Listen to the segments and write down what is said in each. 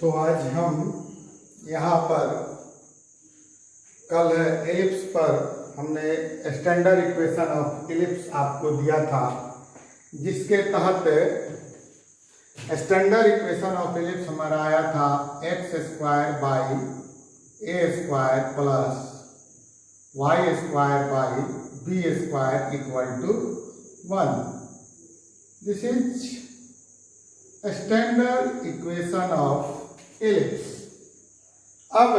तो आज हम यहाँ पर कल एलिप्स पर हमने स्टैंडर्ड इक्वेशन ऑफ एलिप्स आपको दिया था, जिसके तहत स्टैंडर्ड इक्वेशन ऑफ एलिप्स हमारा आया था X square by A square plus Y square by B square equal to 1। This is standard equation of ellipse. अब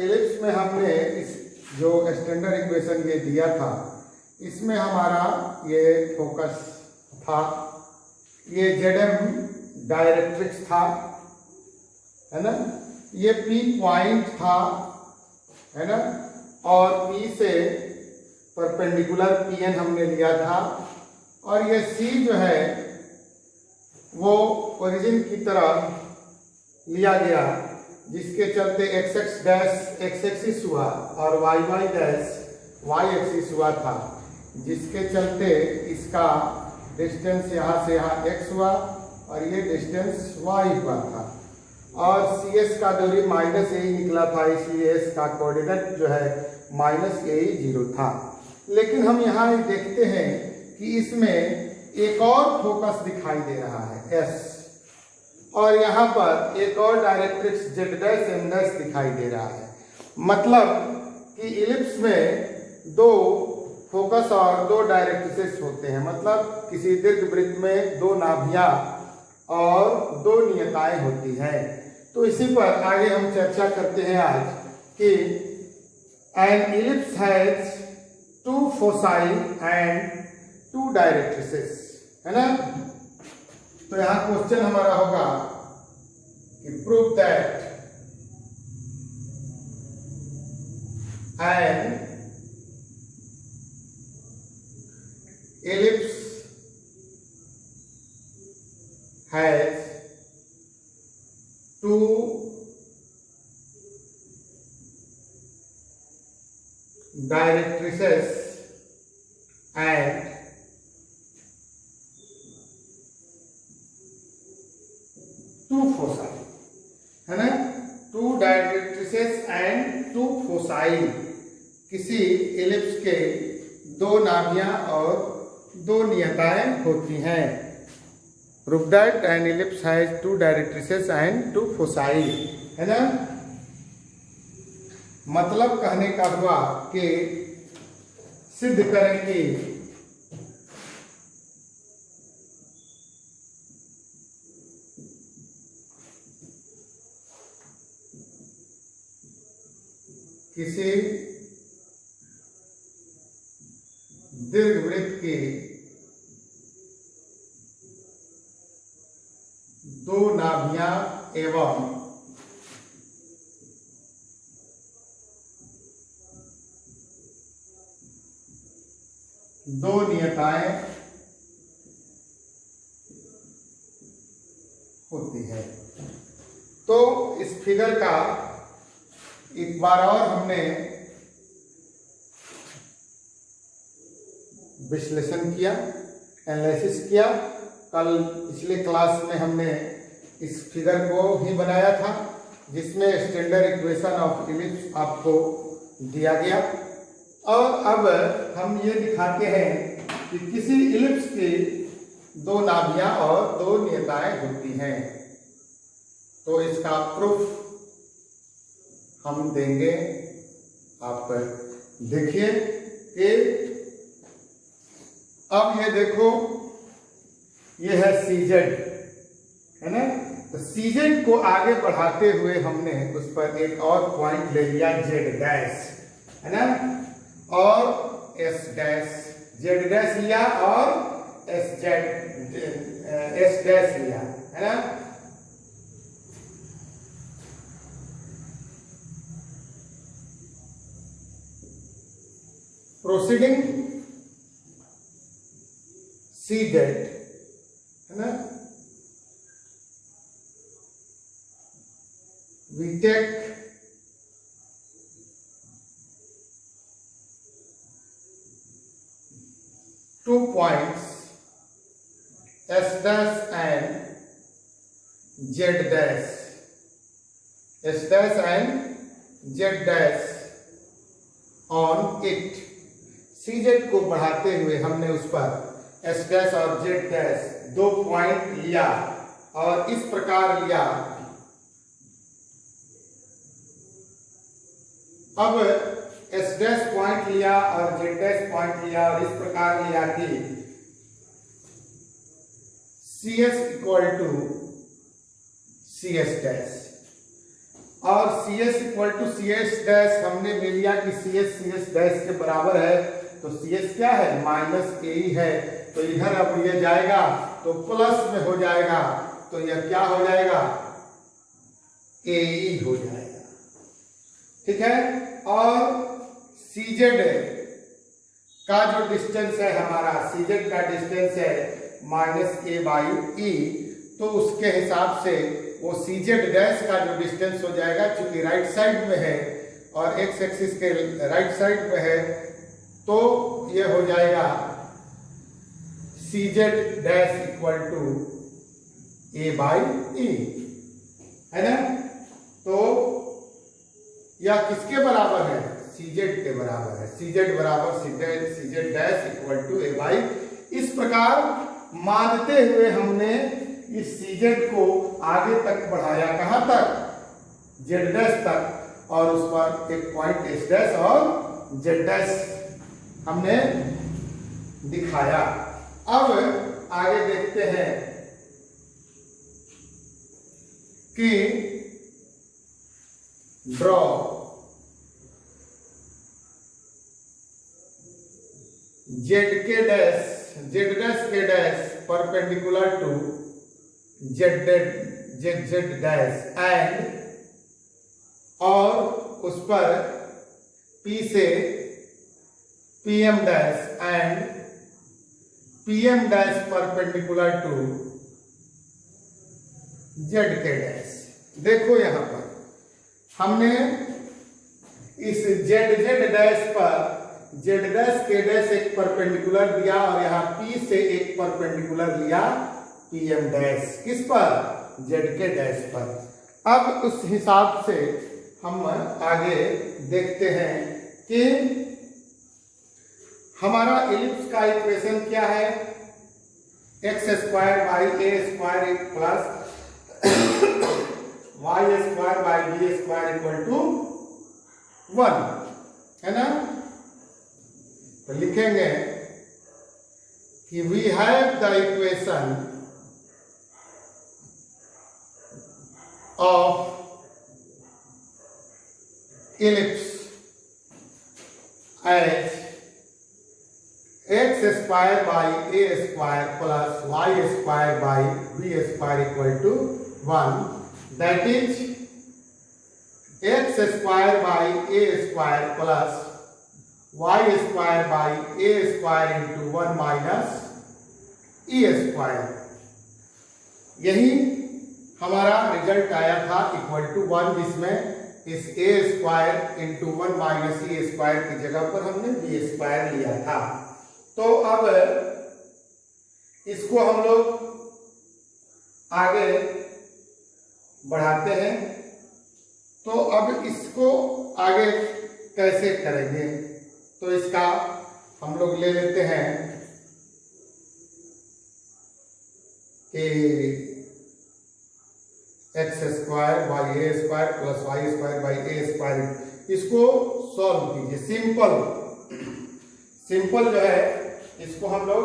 एलिप्स में हमने इस जो स्टैंडर्ड इक्वेशन ये दिया था, इसमें हमारा ये फोकस था, ये जेडएम डायरेक्ट्रिक्स था, है ना, ये पी पॉइंट था, है ना, और पी से परपेंडिकुलर पीएन हमने लिया था, और ये सी जो है वो ओरिजिन की तरह लिया गया, जिसके चलते X X dash X axis हुआ और Y Y dash Y axis हुआ था, जिसके चलते इसका डिस्टेंस यहाँ से यहाँ x हुआ और ये डिस्टेंस y हुआ था, और सी एस का दूरी माइनस ए निकला था, इसलिए एस का कोऑर्डिनेट जो है माइनस ए 0 था। लेकिन हम यहाँ देखते हैं कि इसमें एक और फोकस दिखाई दे रहा है S, और यहाँ पर एक और directrix Z dash M dash दिखाई दे रहा है। मतलब कि इलिप्स में दो फोकस और दो डायरेक्ट्रिसेस होते हैं। मतलब किसी दीर्घवृत्त में दो नाभियां और दो नियताएं होती हैं। तो इसी पर आगे हम चर्चा करते हैं आज कि an ellipse has two foci and two directrices, है ना। तो यहां क्वेश्चन हमारा होगा कि prove that an ellipse has two directrices and two foci, है ना। Two directrices and two foci, किसी एलिप्स के दो नाभियां और दो नियताएं होती हैं। Prove that an ellipse has two directrices and two foci, है ना। मतलब कहने का हुआ कि सिद्ध करें कि किसी दीर्घवृत्त की दो नाभियां एवं दो नियताएं होती है। तो इस फिगर का एक बार और हमने विश्लेषण किया, एनालिसिस किया। कल पिछले क्लास में हमने इस फिगर को ही बनाया था, जिसमें स्टैंडर्ड इक्वेशन ऑफ इलिप्स आपको दिया गया। और अब हम ये दिखाते हैं कि किसी इलिप्स की दो नाभियां और दो नियताएं होती हैं। तो इसका प्रूफ हम देंगे। आप देखिए कि अब ये देखो, ये है सीजेड, है ना। तो सीजेड को आगे बढ़ाते हुए हमने उस पर एक और पॉइंट ले लिया जेड डैश, है ना, और एस डैश, जेड डैश लिया और एस डैश लिया, है ना। प्रोसीडिंग CZ, है ना, we take two points S dash and Z dash, S dash and Z dash on it. C Z को बढ़ाते हुए हमने उस पर एस डैश और जेड डैश 2 पॉइंट लिया और इस प्रकार लिया। अब एस डैश पॉइंट लिया और जेड डैश पॉइंट लिया और इस प्रकार लिया कि C S equal to C S dash, और C S equal to C S dash हमने ले लिया कि सी एस डैश के बराबर है, तो सी एस क्या है माइनस ए ही है, तो इधर अब ये जाएगा तो प्लस में हो जाएगा, तो यह क्या हो जाएगा ए ई हो जाएगा। ठीक है, और सी जेड का जो डिस्टेंस है हमारा, सी जेड का डिस्टेंस है माइनस ए बाई ई, तो उसके हिसाब से वो सी जेड डैश का जो डिस्टेंस हो जाएगा, चूंकि राइट साइड में है और एक्स एक्सिस के राइट साइड में है, तो ये हो जाएगा C Z dash equal to A by E, है ना। तो यह किसके बराबर है, सी जेड के बराबर है, सी जेड बराबर C Z dash equal to A by. इस प्रकार मानते हुए हमने इस सी जेड को आगे तक बढ़ाया, कहां तक, जेड डैश तक, और उस पर एक पॉइंट एस डैश और जेड डैश हमने दिखाया। अब आगे देखते हैं कि ड्रॉ जेड के डैश, जेड डैश के dash perpendicular to Z dash and, और उस पर P से PM dash and PM dash perpendicular to Z के डैश। देखो यहां पर हमने इस जेड डैश पर जेड डैश के डैश एक परपेंडिकुलर दिया और यहाँ P से एक परपेंडिकुलर लिया PM डैश, किस पर, जेड के डैश पर। अब उस हिसाब से हम आगे देखते हैं कि हमारा एलिप्स का इक्वेशन क्या है, X square by A square plus Y square by B square equal to 1, है ना। तो लिखेंगे कि we have the equation of ellipse as x square by a square plus y square by b square equal to 1, that is x square by a square plus y square by a square into 1 minus e square। यही हमारा result आया था equal to 1, जिसमें इस ए square into 1 minus A square की जगह पर हमने बी स्क्वायर लिया था। तो अब इसको हम लोग आगे बढ़ाते हैं। तो अब इसको आगे कैसे करेंगे, तो इसका हम लोग ले लेते हैं कि X square by A square plus Y square by A square, इसको सॉल्व कीजिए। सिंपल जो है इसको हम लोग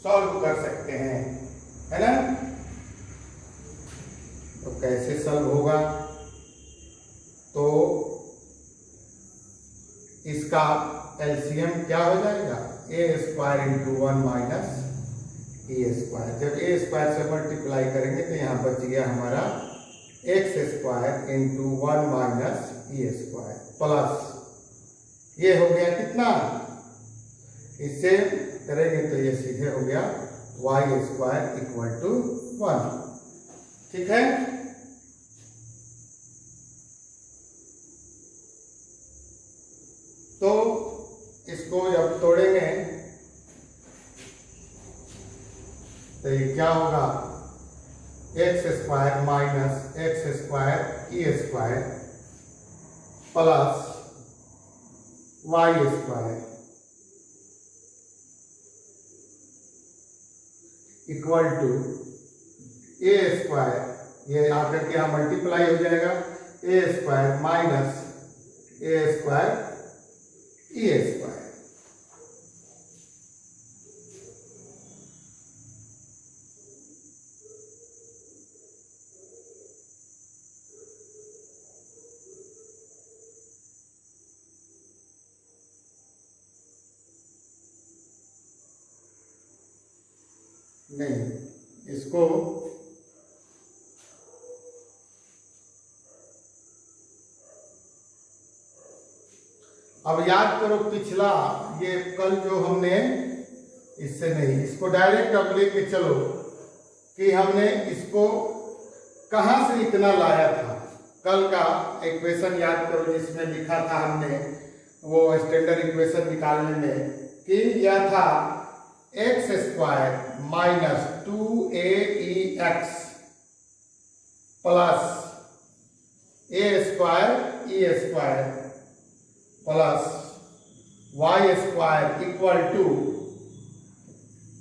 सॉल्व कर सकते हैं, है ना। तो कैसे सॉल्व होगा, तो इसका एलसीएम क्या हो जाएगा, A square into 1 minus A square. जब ए स्क्वायर से मल्टीप्लाई करेंगे तो यहाँ बच गया हमारा x square into 1 minus A square plus ये हो गया कितना, इससे करेंगे तो ये सीधे हो गया वाई स्क्वायर इक्वल टू 1। ठीक है, तो इसको जब तोड़ेंगे तो ये क्या होगा, X square minus X square E square plus Y square equal to A square, ये आकर के यहाँ मल्टीप्लाई हो जाएगा, A square minus A square E square. नहीं, इसको अब याद करो पिछला, ये कल जो हमने, इससे नहीं, इसको डायरेक्ट अब लेके चलो कि हमने इसको कहां से इतना लाया था। कल का इक्वेशन याद करो जिसमें लिखा था हमने वो स्टैंडर्ड इक्वेशन निकालने में कि यह था X square minus 2aex plus A square E square plus Y square equal to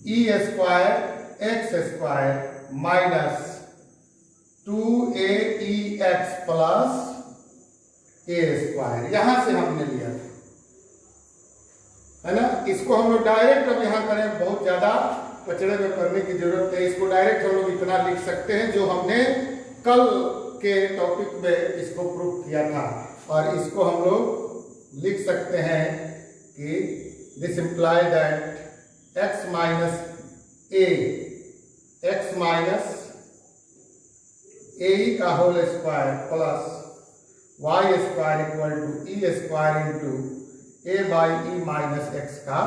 E square X square minus 2aex plus A square, यहां से हमने लिया था, है ना। इसको हम लोग डायरेक्ट अब यहाँ करें, बहुत ज्यादा पचड़े में करने की जरूरत है। इसको डायरेक्ट हम लोग इतना लिख सकते हैं जो हमने कल के टॉपिक में इसको प्रूफ किया था, और इसको हम लोग लिख सकते हैं कि this imply that X minus A का whole square plus Y square equal to E square into A by E minus X का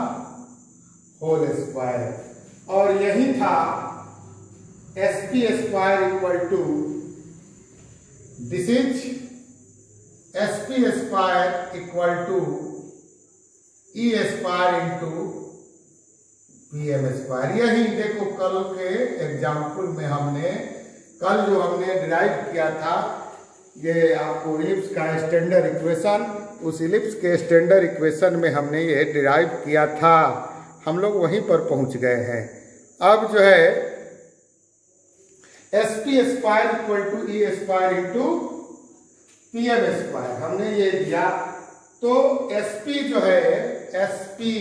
होल स्क्वायर, और यही था S P square equal to, this is S P square equal to E square into P M square. यही देखो कल के example में हमने, कल जो हमने डिराइव किया था ये आपको इलिप्स का स्टैंडर्ड इक्वेशन, उस इलिप्स के स्टैंडर्ड इक्वेशन में हमने ये डिराइव किया था, हम लोग वहीं पर पहुंच गए हैं। अब जो है S P square equal to E square into P M square हमने ये दिया, तो एस पी जो है एस पी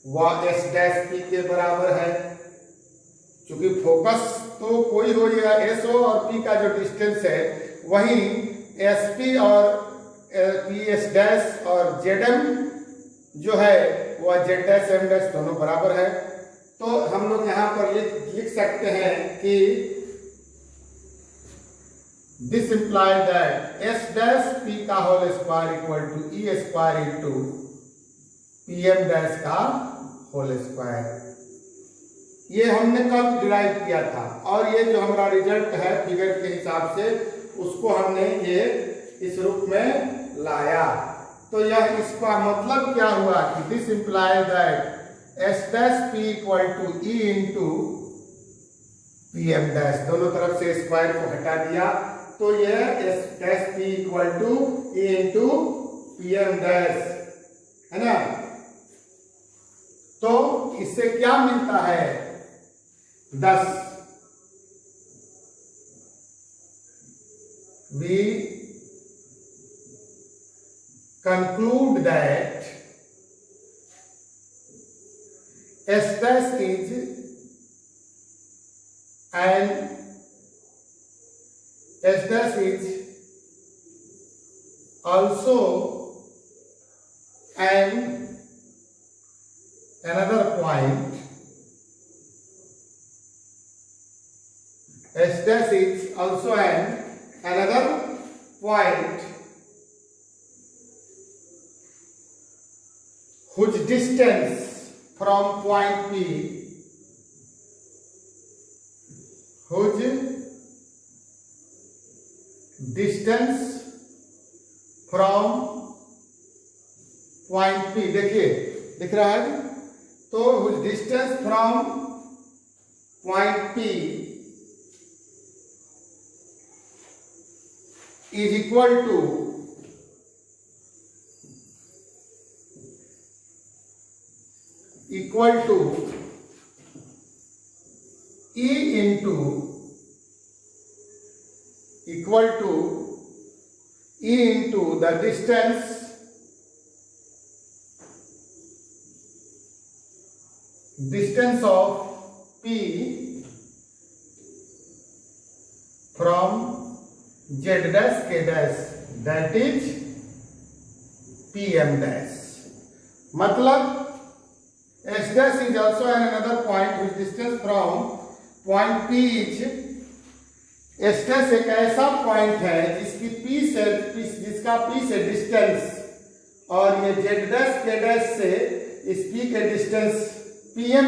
व एस डैश पी के बराबर है, क्योंकि फोकस तो कोई हो या एस हो और पी का जो डिस्टेंस है वही एस पी और पी एस डैश और जेड एम जो है वह जेड डैश एम डैश दोनों बराबर है। तो हम लोग यहाँ पर लिख सकते हैं कि this imply that S dash P का whole square equal to E square into P M dash का होल स्क्वायर। ये हमने कल डिराइव किया था, और ये जो हमारा रिजल्ट है फिगर के हिसाब से उसको हमने ये इस रूप में लाया। तो यह इसका मतलब क्या हुआ कि this imply that S dash P equal to E into P M dash, दोनों तरफ से स्क्वायर को हटा दिया, तो यह S dash P equal to E into P M dash, है ना। तो इससे क्या मिलता है 10, we conclude that S dash is also another point. S dash is also another point whose distance from point P, whose distance from point P, देखिए दिख रहा है, तो whose distance from point P is equal to E into the distance of P from Z dash K dash, that is PM dash. मतलब S dash is also another point whose distance from point P is, S dash एक ऐसा point है जिसका P से distance और ये Z dash K dash से इस P के डिस्टेंस PM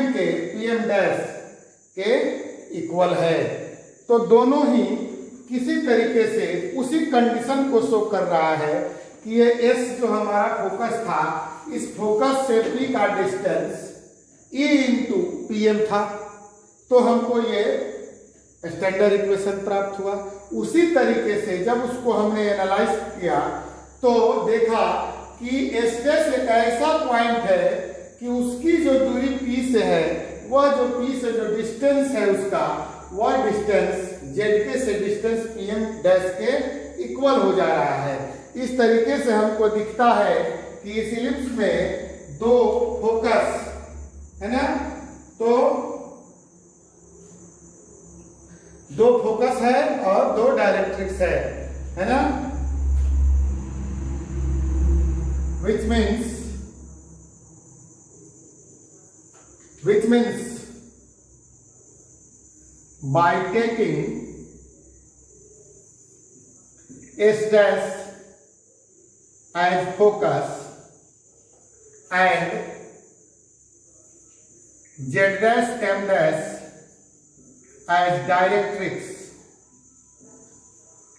डैश के इक्वल है। तो दोनों ही किसी तरीके से उसी कंडीशन को शो कर रहा है कि ये S जो हमारा फोकस था, इस फोकस से P का डिस्टेंस E इंटू PM था, तो हमको ये स्टैंडर्ड इक्वेशन प्राप्त हुआ। उसी तरीके से जब उसको हमने एनालाइज किया तो देखा कि S डैश एक ऐसा पॉइंट है कि उसकी जो दूरी P से है, वह जो P से जो डिस्टेंस है उसका, वह डिस्टेंस ZK से डिस्टेंस PM डैश के इक्वल हो जा रहा है। इस तरीके से हमको दिखता है कि इस इलिप्स में दो फोकस है ना, तो दो फोकस है और दो डायरेक्ट्रिक्स है ना, which means by taking S dash as focus and Z dash M dash as directrix,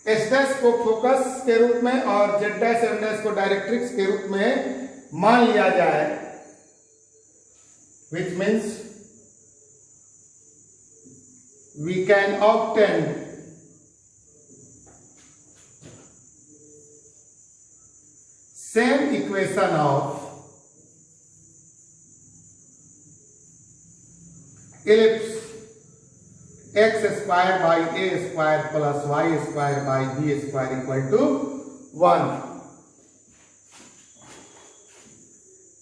S dash को फोकस के रूप में और Z डैश M डैश को डायरेक्ट्रिक्स के रूप में मान लिया जाए, which means we can obtain same equation of ellipse x square by a square plus y square by b square equal to 1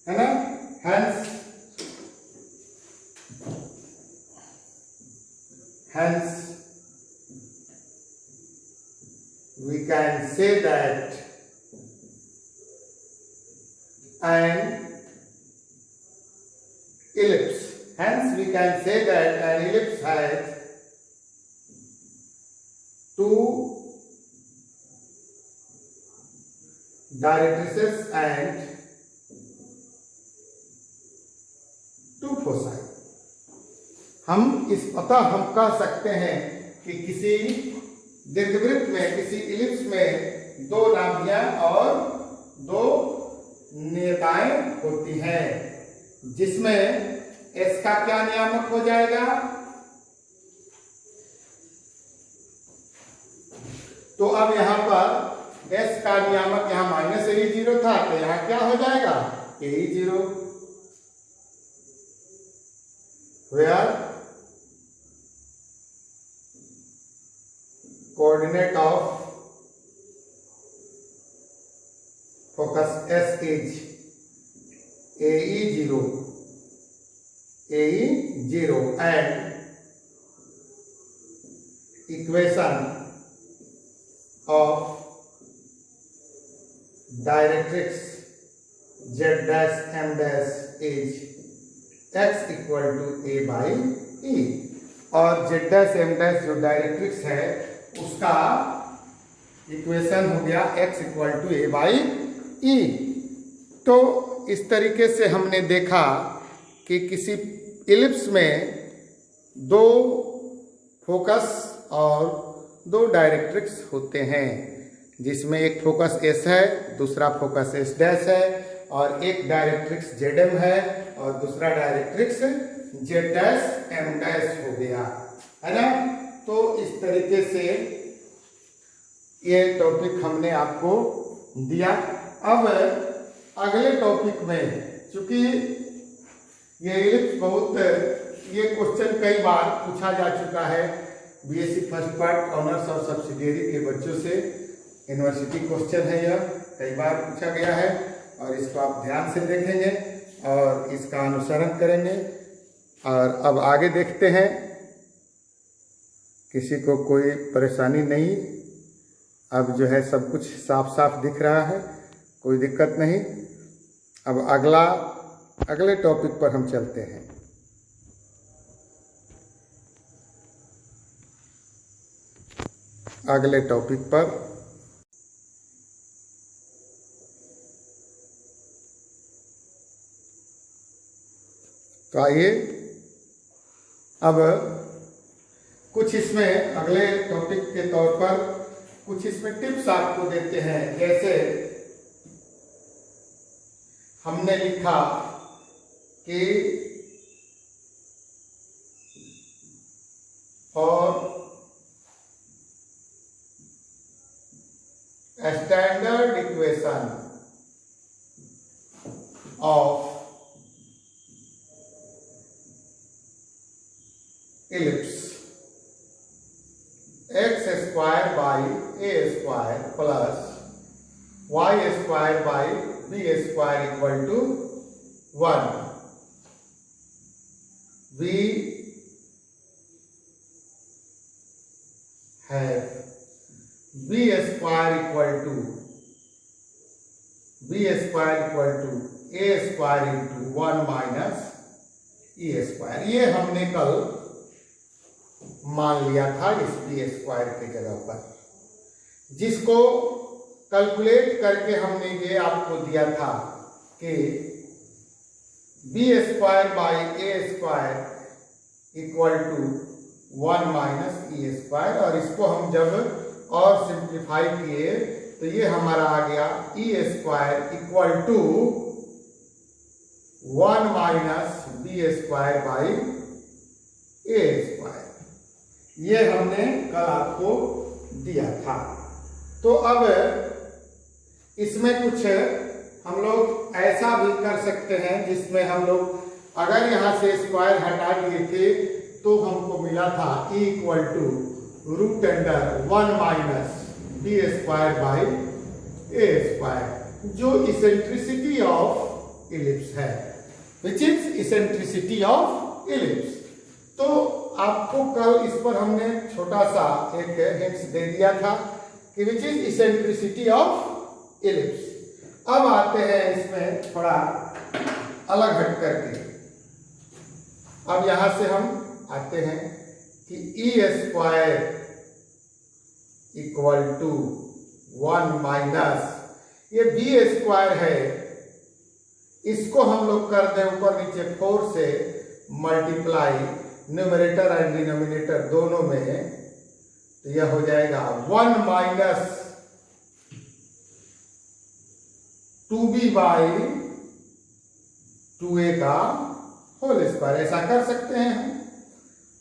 है ना। Hence we can say that an ellipse has two directrices and two foci। हम कह सकते हैं कि किसी दीर्घवृत्त में, किसी इलिप्स में दो नाभियां और दो नियताएं होती हैं, जिसमें S का क्या नियामक हो जाएगा, तो अब यहां पर S का नियामक यहां माइनस AE0 था, तो यहां क्या हो जाएगा AE0, where coordinate of focus S is AE0 and equation of directrix Z dash M dash is x equal to a by e, और Z dash M dash जो डायरेक्ट्रिक्स है उसका इक्वेशन हो गया x equal to a by ई। तो इस तरीके से हमने देखा कि किसी इलिप्स में दो फोकस और दो डायरेक्ट्रिक्स होते हैं, जिसमें एक फोकस S है, दूसरा फोकस S डैश है, और एक डायरेक्ट्रिक्स ZM है और दूसरा directrix Z dash M dash हो गया, है ना। तो इस तरीके से ये टॉपिक हमने आपको दिया। अब अगले टॉपिक में, चूंकि ये इलिप्स बहुत, ये क्वेश्चन कई बार पूछा जा चुका है बीएससी फर्स्ट पार्ट ऑनर्स और सब्सिडियरी के बच्चों से, यूनिवर्सिटी क्वेश्चन है, यह कई बार पूछा गया है और इसको आप ध्यान से देखेंगे और इसका अनुसरण करेंगे। और अब आगे देखते हैं, किसी को कोई परेशानी नहीं, अब जो है सब कुछ साफ साफ दिख रहा है, कोई दिक्कत नहीं। अब अगले टॉपिक पर हम चलते हैं। अगले टॉपिक पर तो आइए, अब कुछ इसमें अगले टॉपिक के तौर पर कुछ इसमें टिप्स आपको देते हैं। जैसे हमने लिखा कि for a standard equation of ellipse x square by a square plus y square by b square equal to 1, we have b square equal to a square into 1 minus e square। ये हमने कल मान लिया था इस b square के जगह पर, जिसको कैलकुलेट करके हमने ये आपको दिया था कि b square by a square equal to 1 minus e square, और इसको हम जब और सिंप्लीफाई किए तो ये हमारा आ गया e square equal to 1 minus B square by A square. ये हमने कल आपको दिया था। तो अब इसमें कुछ हम लोग ऐसा भी कर सकते हैं जिसमें हम लोग अगर यहां से स्क्वायर हटा लिए थे तो हमको मिला था e equal to root under 1 minus B square by A square, जो इसेंट्रिसिटी ऑफ इलिप्स है, which is eccentricity of ellipse. तो आपको कल इस पर हमने छोटा सा एक हिंट्स दे दिया था कि विच इज इसेंट्रिसिटी ऑफ इलिप्स। अब आते हैं इसमें थोड़ा अलग हट करके। अब यहां से हम आते हैं कि E square equal to 1 minus ये बी स्क्वायर है, इसको हम लोग कर दें ऊपर नीचे 4 से मल्टीप्लाई न्यूमरेटर एंड डिनोमिनेटर दोनों में, तो यह हो जाएगा 1 माइनस 2b बाई 2a का होल स्क्वायर। ऐसा कर सकते हैं हम।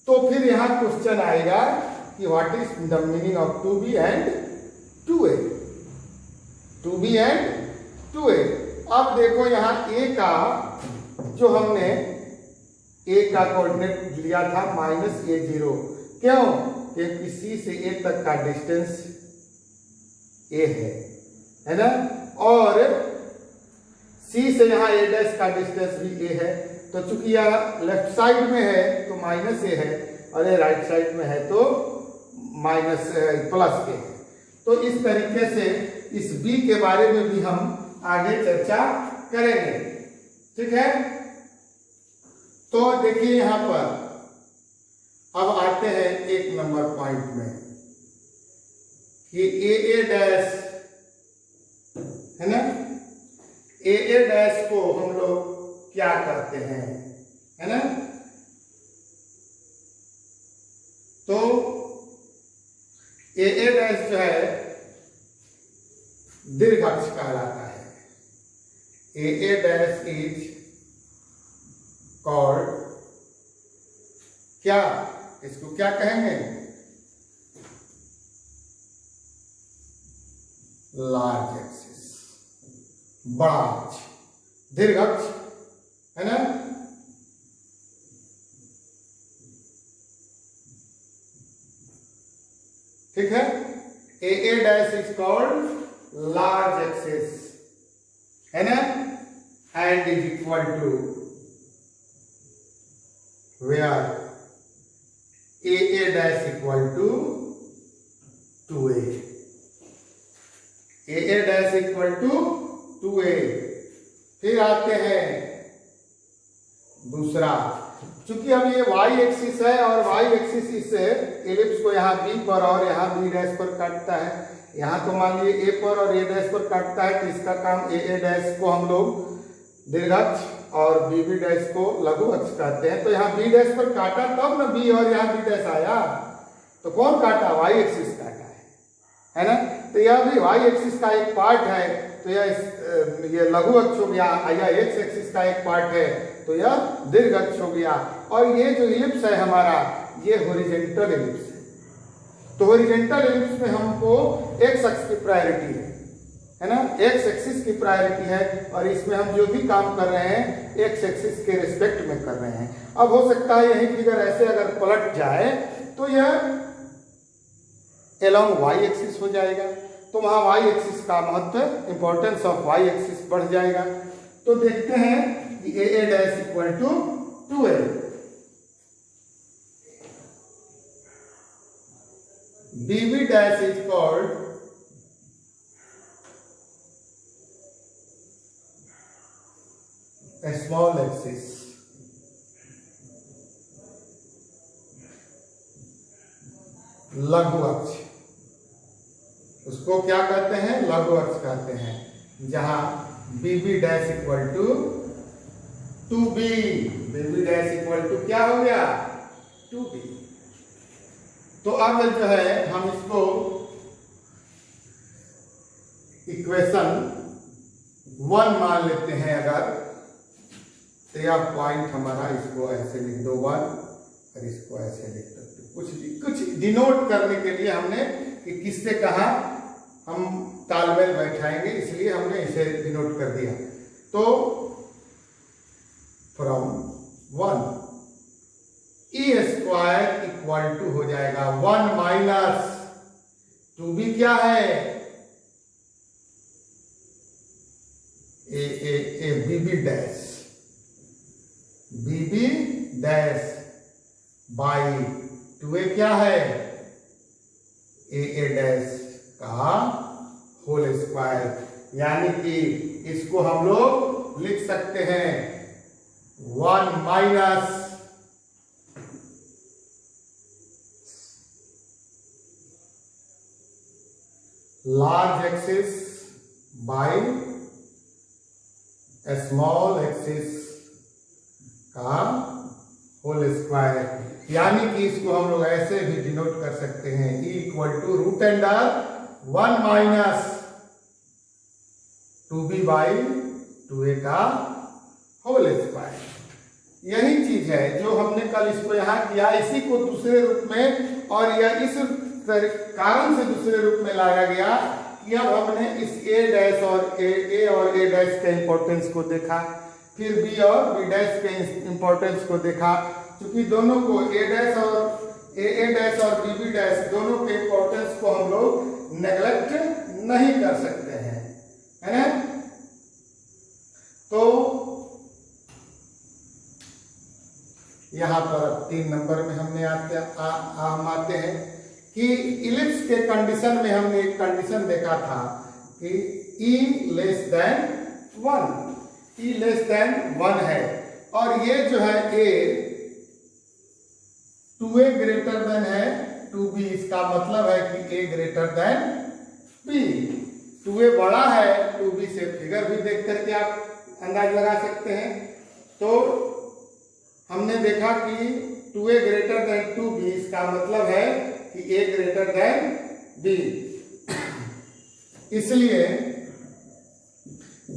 तो फिर यहां क्वेश्चन आएगा कि what is the meaning of 2b and 2a, 2b and 2a। अब देखो यहां a का जो हमने a का कोऑर्डिनेट लिया था माइनस a0, क्यों? क्योंकि c से a तक का डिस्टेंस a है ना, और c से यहां a डैश का डिस्टेंस भी a है। तो चूंकि यह लेफ्ट साइड में है तो माइनस a है और ये राइट साइड में है तो माइनस प्लस a है। तो इस तरीके से इस b के बारे में भी हम आगे चर्चा करेंगे, ठीक है। तो देखिए यहां पर अब आते हैं 1 नंबर पॉइंट में कि ए डैश है ना, ए डैश को हम लोग क्या करते हैं, है ना। तो ए डैश जो है दीर्घ अक्ष कहलाता है। ए डैश इज कॉल्ड क्या, इसको क्या कहेंगे? लार्ज एक्सिस, बड़ा अक्ष, दीर्घ अक्ष है ना। ठीक है, A dash is called large axis है ना, and is equal to where A dash equal to 2a, A dash equal to 2a। फिर आते हैं दूसरा, चूंकि अब ये y एक्सिस है और y एक्सिस इस एलिप्स को यहाँ B पर और यहाँ B डैश पर काटता है, यहाँ तो मान लीजिए A पर और A डैश पर काटता है, तो इसका काम A डैश को हम लोग दीर्घाक्ष और B डैश को लघु अक्ष कहते हैं। तो यहाँ B डैश पर काटा तब ना B और यहाँ B डैश आया, तो कौन काटा? y एक्सिस काटा है ना। तो यह भी y एक्सिस का एक पार्ट है, तो ये लघु अक्ष हो गया, या x एक्सिस का एक पार्ट है, तो यह दीर्घ अक्ष हो गया। और ये जो इलिप्स है हमारा, ये हॉरिजॉन्टल इलिप्स है। तो हॉरिजॉन्टल इलिप्स में हमको x अक्ष की प्रायोरिटी है ना, x एक्सिस की प्रायोरिटी है, और इसमें हम जो भी काम कर रहे हैं x एक्सिस के रिस्पेक्ट में कर रहे हैं। अब हो सकता है यही फिगर ऐसे अगर पलट जाए तो यह along y एक्सिस हो जाएगा, तो वहां y एक्सिस का महत्व, इंपॉर्टेंस ऑफ y एक्सिस बढ़ जाएगा। तो देखते हैं कि a dash equal to 2a, b dash is called a small axis, लघु अक्ष, उसको क्या कहते हैं? लघु अक्ष कहते हैं, जहां BB dash equal to 2B, BB dash equal to क्या हो गया? 2B। तो अब जो है हम इसको इक्वेशन 1 मान लेते हैं अगर, तो यह पॉइंट हमारा, इसको ऐसे लिख दो 1 और इसको ऐसे लिख दो। कुछ डिनोट करने के लिए हमने कि किससे कहा हम तालमेल बैठाएंगे, इसलिए हमने इसे डिनोट कर दिया। तो from 1 e square equal to हो जाएगा 1 माइनस 2b क्या है? A BB dash, BB dash by 2a क्या है? A डैश का होल स्क्वायर, यानी कि इसको हम लोग लिख सकते हैं 1 minus large axis by small axis का होल स्क्वायर, यानी कि इसको हम लोग ऐसे भी डिनोट कर सकते हैं, E equal to root under 1 minus 2b by 2a का होल स्क्वायर। यही चीज है जो हमने कल इसको यहाँ किया, इसी को दूसरे रूप में, और यह इस कारण से दूसरे रूप में लाया गया कि अब हमने इस a डैश और a डैश के इंपॉर्टेंस को देखा, फिर b और b डैश के इंपॉर्टेंस को देखा। क्योंकि दोनों को a डैश और bb डैश दोनों के इंपॉर्टेंस को हम लोग नेग्लेक्ट नहीं कर सकते हैं, है ना। तो यहाँ पर 3 नंबर में हमने हम आते हैं कि इलिप्स के कंडीशन में हमने एक कंडीशन देखा था कि E लेस देन 1 है, और ये जो है A 2a ग्रेटर देन है 2b, इसका मतलब है कि a greater than b। 2a बड़ा है 2b से, फिगर भी देख करके आप अंदाज लगा सकते हैं। तो हमने देखा कि 2a ग्रेटर देन 2b, इसका मतलब है कि a ग्रेटर देन b, इसलिए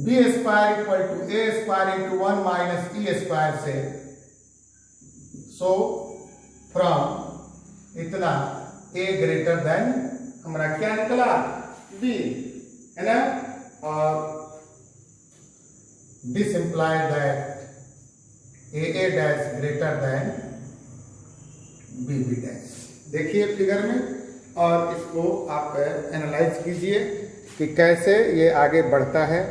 b square equal to a square into 1 minus e square से, सो फ्रॉम इतना a ग्रेटर देन हमारा क्या निकला? b। है ना, और this implies that AA dash greater than BB dash. देखिए फिगर में, और इसको आप एनालाइज कीजिए कि कैसे ये आगे बढ़ता है।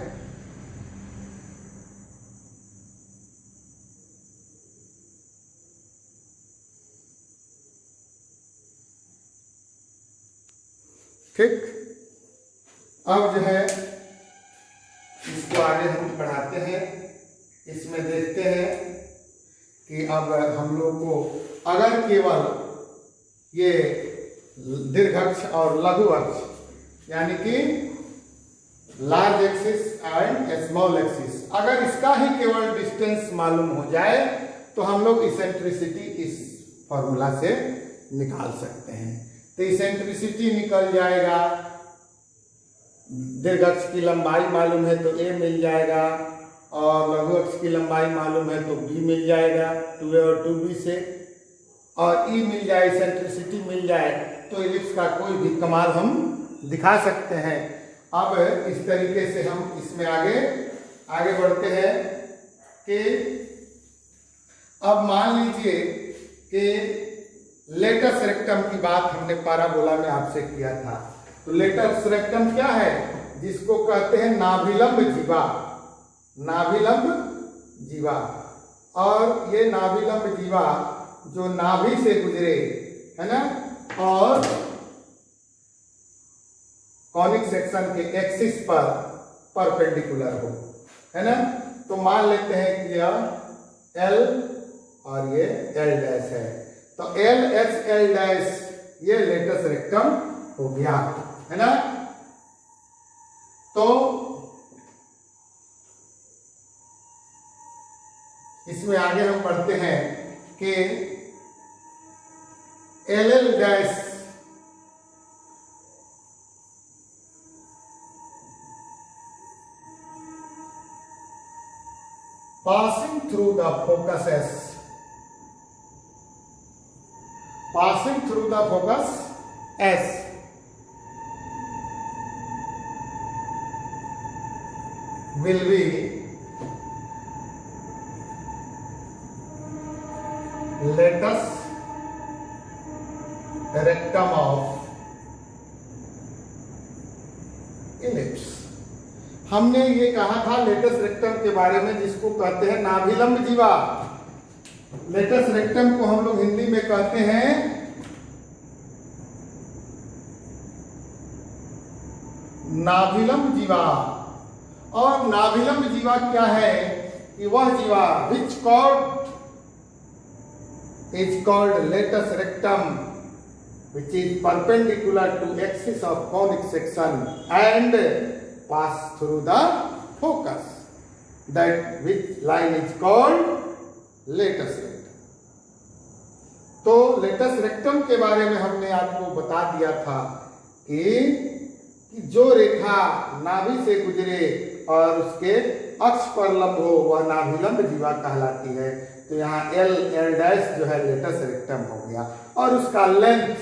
ठीक, अब जो है इसको आगे हम बढ़ाते हैं। इसमें देखते हैं कि अब हम लोग को अगर केवल ये दीर्घ अक्ष और लघु अक्ष यानी कि large axis and small axis, अगर इसका ही केवल डिस्टेंस मालूम हो जाए तो हम लोग इसेंट्रिसिटी इस फॉर्मूला से निकाल सकते हैं। तो इसेंट्रिसिटी निकल जाएगा, दीर्घ अक्ष की लंबाई मालूम है तो A मिल जाएगा, और लघु अक्ष की लंबाई मालूम है तो B मिल जाएगा 2A और 2B से, और E मिल जाए, इसेंट्रिसिटी मिल जाए, तो एलिप्स का कोई भी कमाल हम दिखा सकते हैं। अब इस तरीके से हम इसमें आगे बढ़ते हैं कि अब मान लीजिए कि लेटस रेक्टम की बात हमने पैराबोला में आपसे किया था। तो लेटस रेक्टम क्या है? जिसको कहते हैं नाभिलंब जीवा, नाभिलंब जीवा। और ये नाभिलंब जीवा जो नाभि से गुजरे, है ना, और कॉनिक सेक्शन के एक्सिस पर परपेंडिकुलर हो, है ना। तो मान लेते हैं कि यह L और ये L डैश है, तो LHL डैश ये लेटस रेक्टम हो गया, है ना। तो इसमें आगे हम पढ़ते हैं कि LL dash passing through the focus S, passing through the focus S will be latus rectum of ellipse। हमने ये कहा था लेटस रेक्टम के बारे में, जिसको कहते हैं नाभिलंब जीवा। लेटस रेक्टम को हम लोग हिंदी में कहते हैं नाभिलंब जीवा। और नाभिलंब जीवा क्या है कि वह जीवा विच cord is called latus rectum, which is perpendicular to axis of conic section and pass through the focus, that which line is called latus rectum। तो लेटस रेक्टम के बारे में हमने आपको बता दिया था कि जो रेखा नाभि से गुजरे और उसके अक्ष पर लंब हो वह नाभिलंब जीवा कहलाती है। तो यहाँ L डैश जो है लेटस रेक्टम हो गया, और उसका लेंथ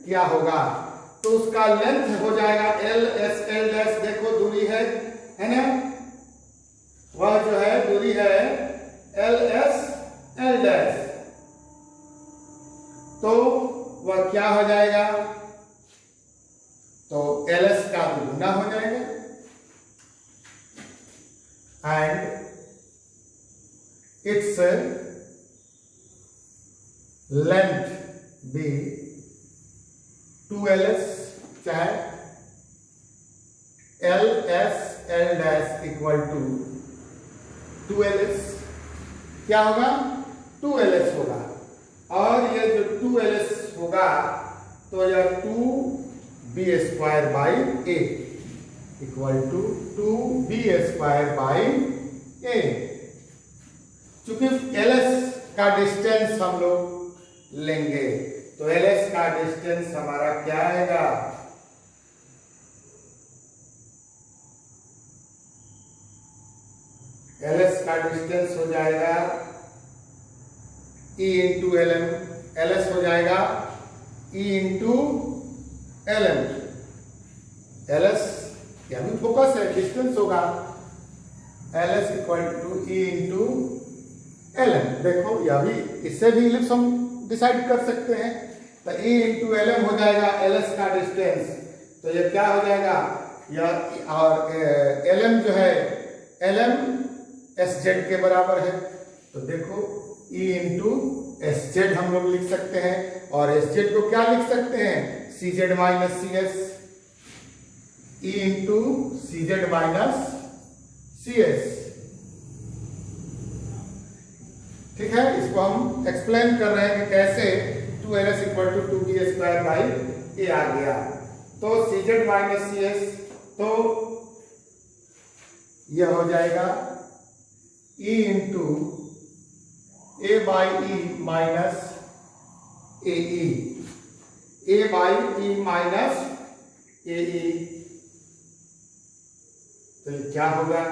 क्या होगा? तो उसका लेंथ हो जाएगा LSL डैश। देखो दूरी है ना, वह जो है दूरी है LSL डैश। तो वह क्या हो जाएगा? तो LS का दुगुना हो जाएगा, and its length be 2LS, चाहे LSL dash equal to 2LS क्या होगा? 2LS होगा। और ये जो 2LS होगा तो यह 2B square by A equal to 2B square by A। चूंकि LS का डिस्टेंस हम लोग लेंगे तो LS का डिस्टेंस हमारा क्या आएगा? LS का डिस्टेंस हो जाएगा E इंटू LM। LS हो जाएगा E into LM, L S यह भी फोकस है, डिस्टेंस होगा L S equal to E into L M. देखो यह भी, इससे भी इलिप्स हम डिसाइड कर सकते हैं। तो ई इंटू एल एम हो जाएगा एल एस का डिस्टेंस, तो ये क्या हो जाएगा यह, और एल एम जो है एल एम एस जेड के बराबर है। तो देखो ई इंटू एस जेड हम लोग लिख सकते हैं, और एस जेड को क्या लिख सकते हैं C Z minus C S, E into C Z minus C S. ठीक है, इसको हम एक्सप्लेन कर रहे हैं कि कैसे 2ls equal to 2b square by A आ गया। तो C Z minus C S, तो यह हो जाएगा E into A by E minus A E, A by E minus A E. तो ये क्या होगा,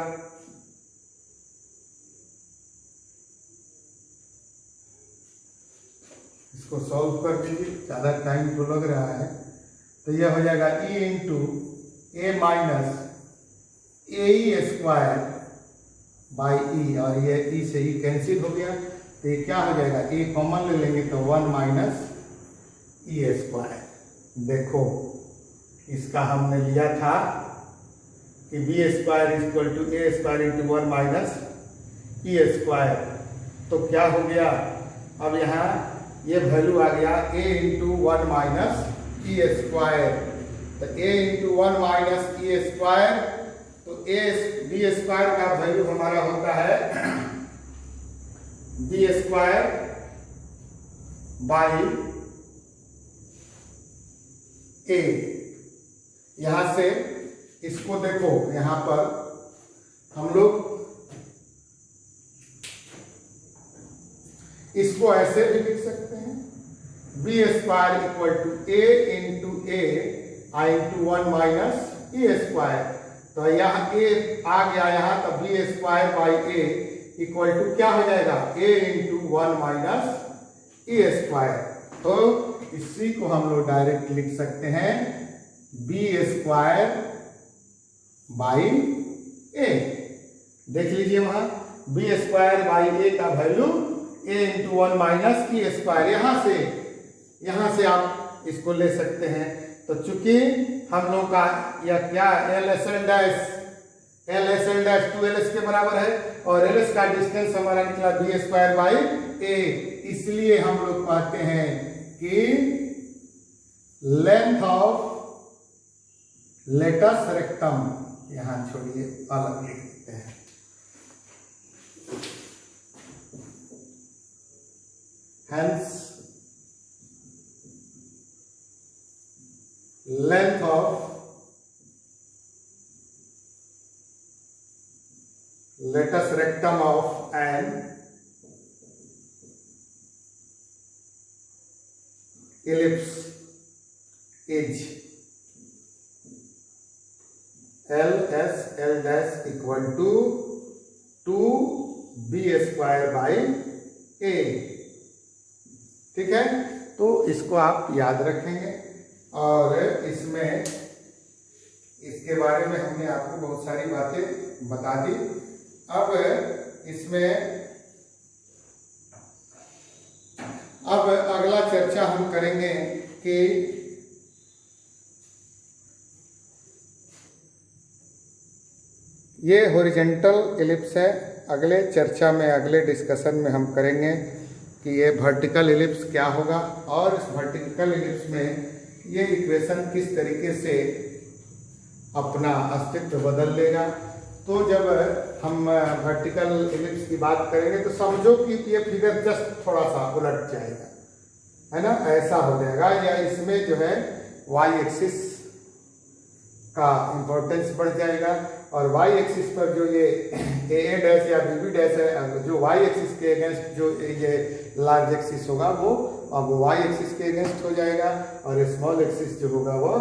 इसको सॉल्व कर दीजिए, ज्यादा टाइम तो लग रहा है। तो यह हो जाएगा E into A minus A E square by E, और ये ई से ई कैंसिल हो गया, तो ये क्या हो जाएगा ए कॉमन ले लेंगे तो 1 माइनस ई स्क्वायर। देखो इसका हमने लिया था कि B square equal to A square into 1 minus E square, तो क्या हो गया, अब यहाँ ये वैल्यू आ गया a into 1 minus E square. तो a into 1 minus E square, तो a बी स्क्वायर का वैल्यू हमारा होता है बी स्क्वायर बाई a। यहां से इसको देखो, यहां पर हम लोग इसको ऐसे भी लिख सकते हैं B square equal to A into A I into 1 minus E square. तो यहाँ ए आ गया यहाँ, तो B square by A equal to क्या हो जाएगा A into 1 minus E square. तो इसी को हम लोग डायरेक्ट लिख सकते हैं बी स्क्वायर बाई ए। देख लीजिए वहां बी स्क्वायर बाई ए का वैल्यू ए इंटू 1 माइनस ई स्क्वायर, यहां से आप इसको ले सकते हैं। तो चूंकि हम लोग का यह क्या L S L dash 2ls के बराबर है, और ls का डिस्टेंस हमारा निकला बी स्क्वायर बाई ए, इसलिए हम लोग कहते हैं कि लेंथ ऑफ लेटस रेक्टम, यहां छोड़िए अलग लिख देते हैं, hence length of latus rectum of an ellipse is L dash equal to 2b square by a। ठीक है, तो इसको आप याद रखेंगे, और इसमें इसके बारे में हमने आपको बहुत सारी बातें बता दी। अब अगला चर्चा हम करेंगे कि ये हॉरिजॉन्टल एलिप्स है। अगले चर्चा में, अगले डिस्कशन में हम करेंगे कि ये वर्टिकल एलिप्स क्या होगा, और इस वर्टिकल एलिप्स में ये इक्वेशन किस तरीके से अपना अस्तित्व बदल लेगा। तो जब हम वर्टिकल एलिप्स की बात करेंगे तो समझो कि ये फिगर जस्ट थोड़ा सा उलट जाएगा, है ना, ऐसा हो जाएगा, या इसमें जो है वाई एक्सिस का इंपॉर्टेंस बढ़ जाएगा, और वाई एक्सिस पर जो ये ए डैश या बी डैश है, जो वाई एक्सिस के अगेंस्ट जो ये लार्ज एक्सिस होगा वो अब वाई एक्सिस के अगेंस्ट हो जाएगा, और स्मॉल एक्सिस जो होगा वो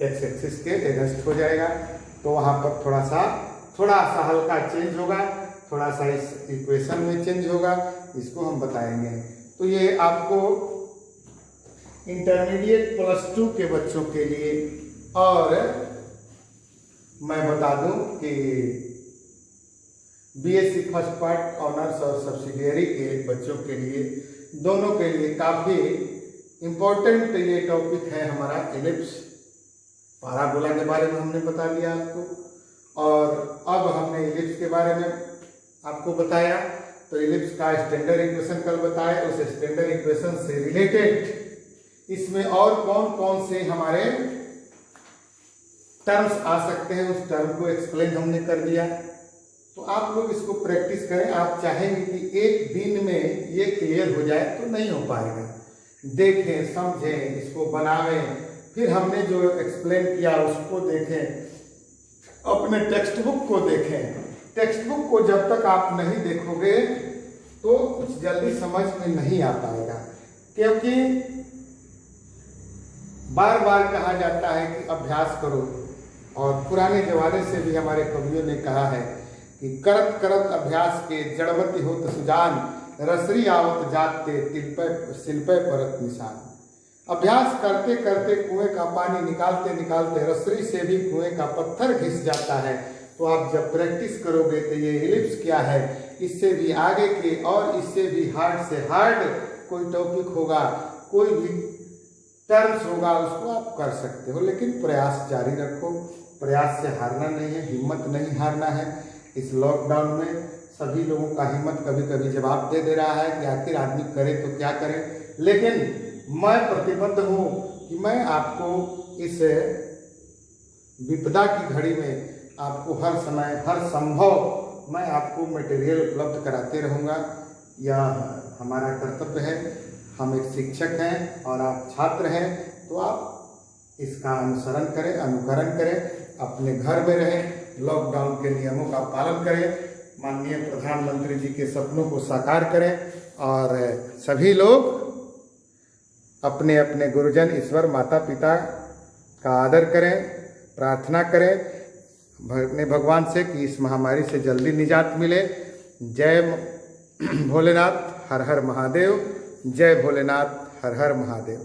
एक्स एक्सिस के अगेंस्ट हो जाएगा। तो वहाँ पर थोड़ा सा हल्का चेंज होगा, थोड़ा सा इस इक्वेशन में चेंज होगा, इसको हम बताएंगे। तो ये आपको इंटरमीडिएट +2 के बच्चों के लिए, और मैं बता दूं कि बीएससी फर्स्ट पार्ट ऑनर्स और सब्सिडियरी के बच्चों के लिए, दोनों के लिए काफ़ी इम्पोर्टेंट ये टॉपिक है हमारा एलिप्स। पैराबोला के बारे में हमने बता दिया आपको, और अब हमने एलिप्स के बारे में आपको बताया। तो एलिप्स का स्टैंडर्ड इक्वेशन कल बताया, उस स्टैंडर्ड इक्वेशन से रिलेटेड इसमें और कौन कौन से हमारे टर्म्स आ सकते हैं, उस टर्म को एक्सप्लेन हमने कर दिया। तो आप लोग इसको प्रैक्टिस करें। आप चाहेंगे कि एक दिन में ये क्लियर हो जाए तो नहीं हो पाएगा। देखें, समझें, इसको बनावें, फिर हमने जो एक्सप्लेन किया उसको देखें, अपने टेक्स्ट बुक को देखें। टेक्स्ट बुक को जब तक आप नहीं देखोगे तो कुछ जल्दी समझ में नहीं आ पाएगा, क्योंकि बार बार कहा जाता है कि अभ्यास करो, और पुराने जमाने से भी हमारे कवियों ने कहा है कि करत करत अभ्यास के जड़वती होत सुजान, रसरी आवत जाते शिल्पे परत निशान। अभ्यास करते करते कुएं का पानी निकालते निकालते रसरी से भी कुएं का पत्थर घिस जाता है। तो आप जब प्रैक्टिस करोगे तो ये एलिप्स क्या है, इससे भी आगे के और इससे भी हार्ड से हार्ड कोई टॉपिक होगा, कोई भी टर्म्स होगा, उसको आप कर सकते हो। लेकिन प्रयास जारी रखो, प्रयास से हारना नहीं है, हिम्मत नहीं हारना है। इस लॉकडाउन में सभी लोगों का हिम्मत कभी कभी जवाब दे रहा है कि आखिर आदमी करे तो क्या करे, लेकिन मैं प्रतिबद्ध हूँ कि मैं आपको इस विपदा की घड़ी में आपको हर समय हर संभव मैं आपको मटेरियल उपलब्ध कराते रहूँगा। यह हमारा कर्तव्य है। हम एक शिक्षक हैं और आप छात्र हैं, तो आप इसका अनुसरण करें, अनुकरण करें, अपने घर में रहें, लॉकडाउन के नियमों का पालन करें, माननीय प्रधानमंत्री जी के सपनों को साकार करें, और सभी लोग अपने अपने गुरुजन, ईश्वर, माता पिता का आदर करें, प्रार्थना करें अपने भगवान से कि इस महामारी से जल्दी निजात मिले। जय भोलेनाथ, हर हर महादेव। जय भोलेनाथ, हर हर महादेव।